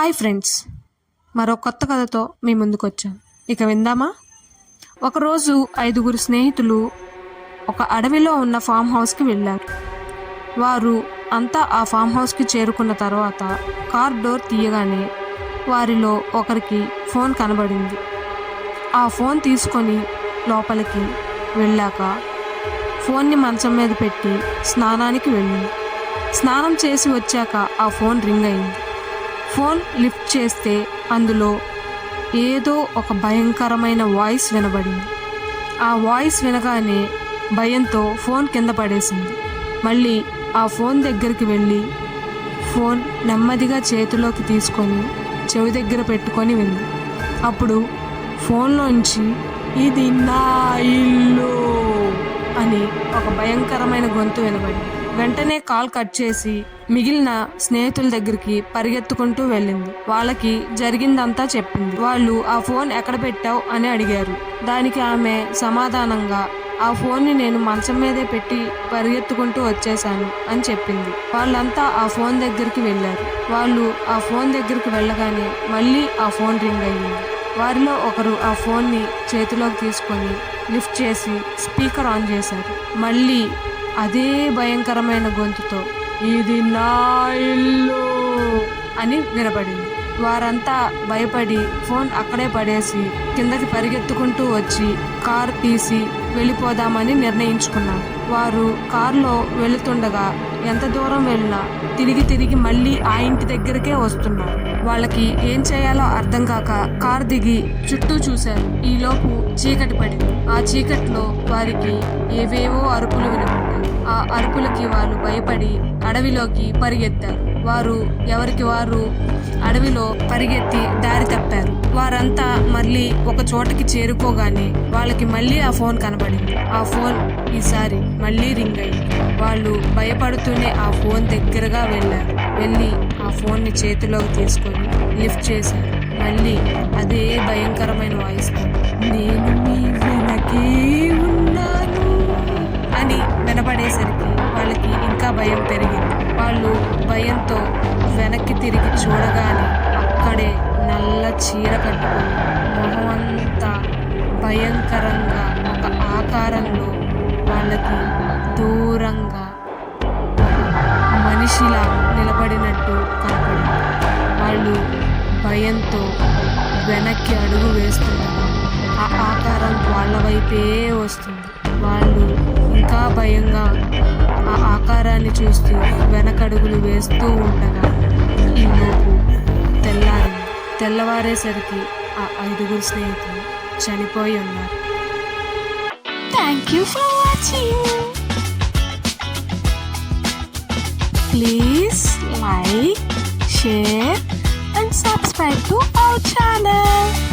Hi friends, మరో కొత్త కథతో మీ ముందుకు వచ్చాం. ఇక విందామా? ఒకరోజు 5 స్నేహితులు ఒక అడవిలో ఉన్న ఫామ్ హౌస్కి వెళ్ళారు. వారు అంతా ఆ ఫామ్ హౌస్కి చేరుకున్న తర్వాత కార్ డోర్ తీయగానే వారిలో ఒకరికి ఫోన్ కనబడింది. ఆ ఫోన్ తీసుకొని లోపలికి వెళ్ళాక ఫోన్ని మంచం మీద పెట్టి స్నానానికి వెళ్ళింది. స్నానం చేసి వచ్చాక ఆ ఫోన్ రింగ్ అయింది. ఫోన్ లిఫ్ట్ చేస్తే అందులో ఏదో ఒక భయంకరమైన వాయిస్ వినబడింది. ఆ వాయిస్ వినగానే భయంతో ఫోన్ కింద పడేసింది. మళ్ళీ ఆ ఫోన్ దగ్గరికి వెళ్ళి ఫోన్ నెమ్మదిగా చేతిలోకి తీసుకొని చెవి దగ్గర పెట్టుకొని వింది. అప్పుడు ఫోన్లోంచి "ఇది నా ఇల్లు" అని ఒక భయంకరమైన గొంతు వినబడింది. వెంటనే కాల్ కట్ చేసి మిగిలిన స్నేహితుల దగ్గరికి పరిగెత్తుకుంటూ వెళ్ళింది. వాళ్ళకి జరిగిందంతా చెప్పింది. వాళ్ళు "ఆ ఫోన్ ఎక్కడ పెట్టావు?" అని అడిగారు. దానికి ఆమె సమాధానంగా "ఆ ఫోన్ని నేను మంచం మీదే పెట్టి పరిగెత్తుకుంటూ వచ్చేసాను" అని చెప్పింది. వాళ్ళంతా ఆ ఫోన్ దగ్గరికి వెళ్ళారు. వాళ్ళు ఆ ఫోన్ దగ్గరికి వెళ్ళగానే మళ్ళీ ఆ ఫోన్ రింగ్ అయ్యింది. వారిలో ఒకరు ఆ ఫోన్ని చేతిలోకి తీసుకొని లిఫ్ట్ చేసి స్పీకర్ ఆన్ చేశారు. మళ్ళీ అదే భయంకరమైన గొంతుతో "ఇది నా ఇల్లు" అని వినపడింది. వారంతా భయపడి ఫోన్ అక్కడే పడేసి కిందకి పరిగెత్తుకుంటూ వచ్చి కారు తీసి వెళ్ళిపోదామని నిర్ణయించుకున్నారు. వారు కారులో వెళుతుండగా ఎంత దూరం వెళ్ళినా తిరిగి మళ్ళీ ఆ ఇంటి దగ్గరికే వస్తున్నారు. వాళ్ళకి ఏం చేయాలో అర్థం కాక కారు దిగి చుట్టూ చూశారు. ఈలోపు చీకటి పడింది. ఆ చీకట్లో వారికి ఏవేవో అరుపులు వినపడ్డాయి. ఆ అరుపులకి వాళ్ళు భయపడి అడవిలోకి పరిగెత్తారు. వారు ఎవరికి వారు అడవిలో పరిగెత్తి దారి తప్పారు. వారంతా మళ్ళీ ఒక చోటకి చేరుకోగానే వాళ్ళకి మళ్ళీ ఆ ఫోన్ కనబడింది. ఆ ఫోన్ ఈసారి మళ్ళీ రింగ్ అయ్యింది. వాళ్ళు భయపడుతూనే ఆ ఫోన్ దగ్గరగా వెళ్ళి ఆ ఫోన్ని చేతిలోకి తీసుకొని లిఫ్ట్ చేశారు. మళ్ళీ అదే భయంకరమైన వాయిస్తో "నేను మీ వెనకే ఉన్నాను" అని వినపడేసరికి వాళ్ళకి ఇంకా భయం పెరిగింది. వాళ్ళు భయంతో వెనక్కి తిరిగి చూడగానే అక్కడే నల్ల చీర కట్టుకొని మొహమంతా భయంకరంగా ఒక ఆకారంలో వాళ్ళకి దూరంగా మనిషిలా నిలబడినట్టు కనపడింది. వాళ్ళు భయంతో వెనక్కి అడుగు వేస్తుండగా ఆ ఆకారం వాళ్ళ వైపే వస్తుంది. వాళ్ళు ఇంకా భయంగా ఆ ఆకారాన్ని చూస్తూ వెనకడుగులు వేస్తూ ఉండగా ఈలోపు తెల్లవారేసరికి ఆ 5 స్నేహితులు చనిపోయి ఉన్నారు. Thank you for watching. Please like, share and subscribe to our channel.